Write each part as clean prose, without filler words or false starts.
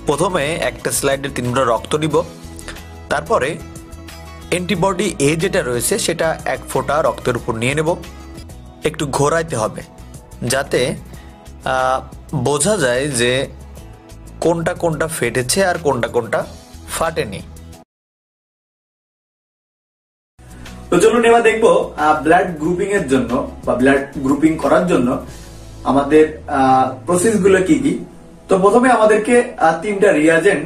প্রথমে একটা স্লাইডে 3 ফোঁটা রক্ত নিব, তারপরে অ্যান্টিবডি এ যেটা রয়েছে সেটা 1 ফোঁটা রক্তের উপর নিয়ে নেব। একটু ঘোরাইতে হবে যাতে বোঝা যায় যে কোনটা কোনটা ফেটেছে আর কোনটা কোনটা ফাটেনি। তো চলুন এবার দেখবো ব্লাড গ্রুপিং এর জন্য বা ব্লাড গ্রুপিং করার জন্য আমাদের প্রসেস গুলো কি কি। তো প্রথমে আমাদেরকে 3টা রিয়াজেন্ট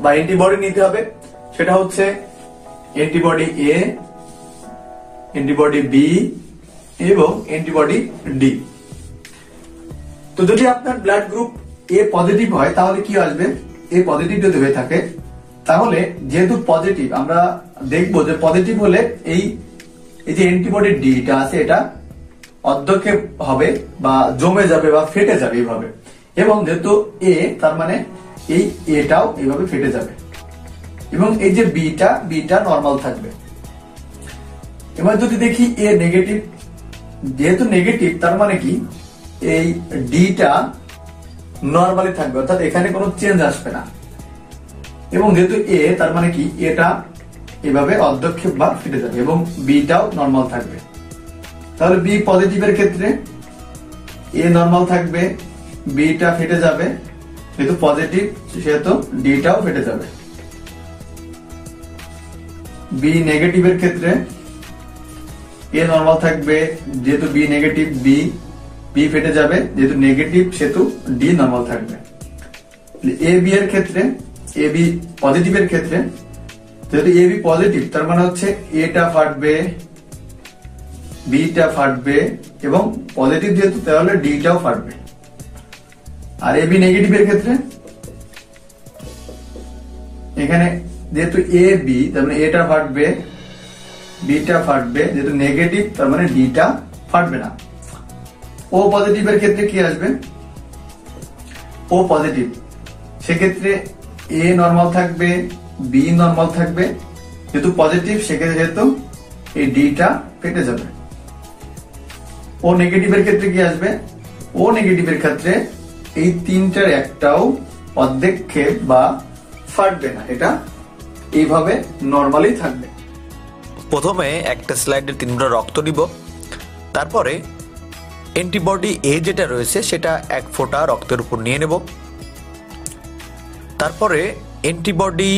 বা অ্যান্টিবডি নিতে হবে। সেটা হচ্ছে অ্যান্টিবডি এ, অ্যান্টিবডি বি এবং অ্যান্টিবডি ডি। তো যদি আপনার ব্লাড গ্রুপ এ পজিটিভ হয় তাহলে কি আসবে, এ পজিটিভ যদি হয়ে থাকে তাহলে যেহেতু পজিটিভ আমরা দেখবো যে পজিটিভ হলে এই যে অ্যান্টিবডি ডিটা আছে এটা অর্ধক্ষেপ হবে বা জমে যাবে বা ফেটে যাবে এইভাবে, এবং যেহেতু এ তার মানে এই এটাও এইভাবে ফেটে যাবে, এবং এই যে বিটা নরমাল থাকবে। এবার যদি দেখি এ নেগেটিভ, যেহেতু নেগেটিভ তার মানে কি এই ডিটা নরমালি থাকবে, অর্থাৎ এখানে কোনো চেঞ্জ আসবে না, এবং যেহেতু এ তার মানে কি এটা এভাবে অর্ধক্ষেপ বা ফেটে যাবে এবং বিটাও নরমাল থাকবে। তাহলে বি পজিটিভের ক্ষেত্রে এ নরমাল থাকবে, বিটা ফেটে যাবে, যেহেতু পজিটিভ সেহেতু ডিটাও ফেটে যাবে। বি নেগেটিভের ক্ষেত্রে এ নরমাল থাকবে, যেহেতু বি নেগেটিভ বি ফেটে যাবে, যেহেতু নেগেটিভ সেহেতু ডি নরমাল থাকবে। এ বি এর ক্ষেত্রে, এ বি পজিটিভের ক্ষেত্রে যেহেতু এ বি পজিটিভ তার মানে হচ্ছে এটা ফাটবে, বিটা ফাটবে, এবং পজিটিভ যেহেতু তাহলে ডিটাও ফাটবে। আর এ বি নেগেটিভের ক্ষেত্রে এখানে যেহেতু এ বি তার মানে এটা ফাটবে, বিটা ফাটবে, যেহেতু নেগেটিভ তার মানে ডিটা ফাটবে না। ও পজিটিভের ক্ষেত্রে কি আসবে, ও পজিটিভ সেক্ষেত্রে এ নরমাল থাকবে, বি নরমাল থাকবে, যেহেতু পজিটিভ সেক্ষেত্রে যেহেতু এই ডিটা ফেটে যাবে। ও নেগেটিভের ক্ষেত্রে কি আসবে, ও নেগেটিভের ক্ষেত্রে এই 3টার একটাও অর্ধক্ষেপ বা ফাটবে না, এটা এইভাবে নরমালি থাকবে। প্রথমে একটা স্লাইডে 3 ফোঁটা রক্ত নিব, তারপরে অ্যান্টিবডি এ যেটা রয়েছে সেটা 1 ফোঁটা রক্তের উপর নিয়ে নেব। তারপরে অ্যান্টিবডি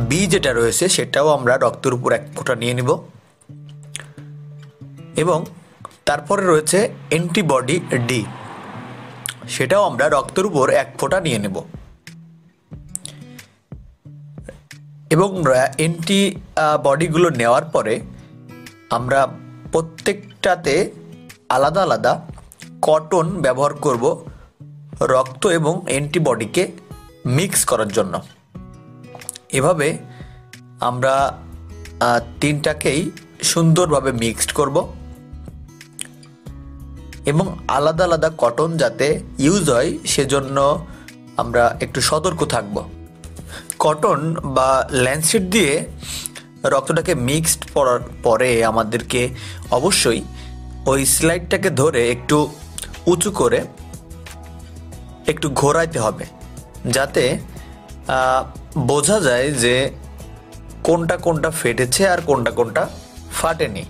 বি যেটা রয়েছে সেটাও আমরা রক্তের উপর 1 ফোঁটা নিয়ে নেব, এবং তারপরে রয়েছে অ্যান্টিবডি ডি, সেটাও আমরা রক্তের উপর 1 ফোঁটা নিয়ে নেব। এবং অ্যান্টিবডিগুলো নেওয়ার পরে আমরা প্রত্যেকটাতে আলাদা আলাদা কটন ব্যবহার করব রক্ত এবং অ্যান্টিবডিকে মিক্স করার জন্য। এভাবে আমরা 3টাকেই সুন্দরভাবে মিক্সড করব, এবং আলাদা আলাদা কটন যাতে ইউজ হয় সেজন্য আমরা একটু সতর্ক থাকব। কটন বা ল্যান্সেট দিয়ে রক্তটাকে মিক্সড করার পরে আমাদেরকে অবশ্যই ওই স্লাইডটাকে ধরে একটু উঁচু করে একটু ঘোরাইতে হবে যাতে বোঝা যায় যে কোনটা কোনটা ফেটেছে আর কোনটা কোনটা ফাটেনি।